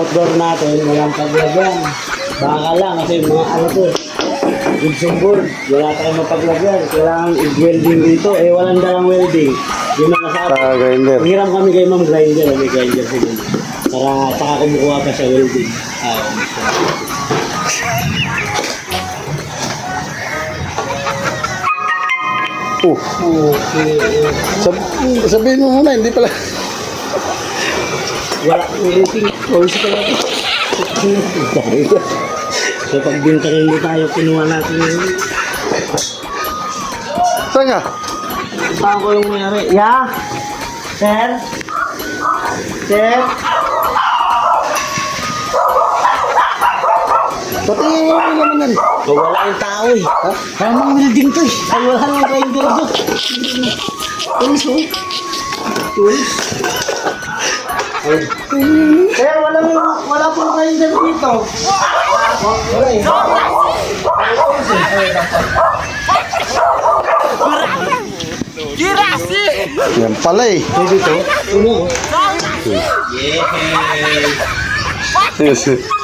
outdoor natin, walang paglagyan. Baka lang kasi mga ano to, gypsum board, wala tayong mapaglagyan. Kailangan i-welding dito, walang dalang welding. Yung mga sabi, Grinder. hiram kami kay Ma'am Grinder, may grinder siguro. Para saka kumukuha pa sa welding. Okay. Sabihin mo muna, hindi pala. Wala welding. Always ka natin. So pag bintakin mo tayo, kinuha natin yun. Saan ka? Saan ko yung mayari? Yeah? Sir? Sir? Pati yung naman. So, wala yung tao eh. Ha? Tamang building to eh. Ay, wala nang grinder doon. Tools oh. Tools. Sir, wala pong grinder dito. Wala eh. Girasi! Yan pala eh. Dito? Ano? Yeah! Yes.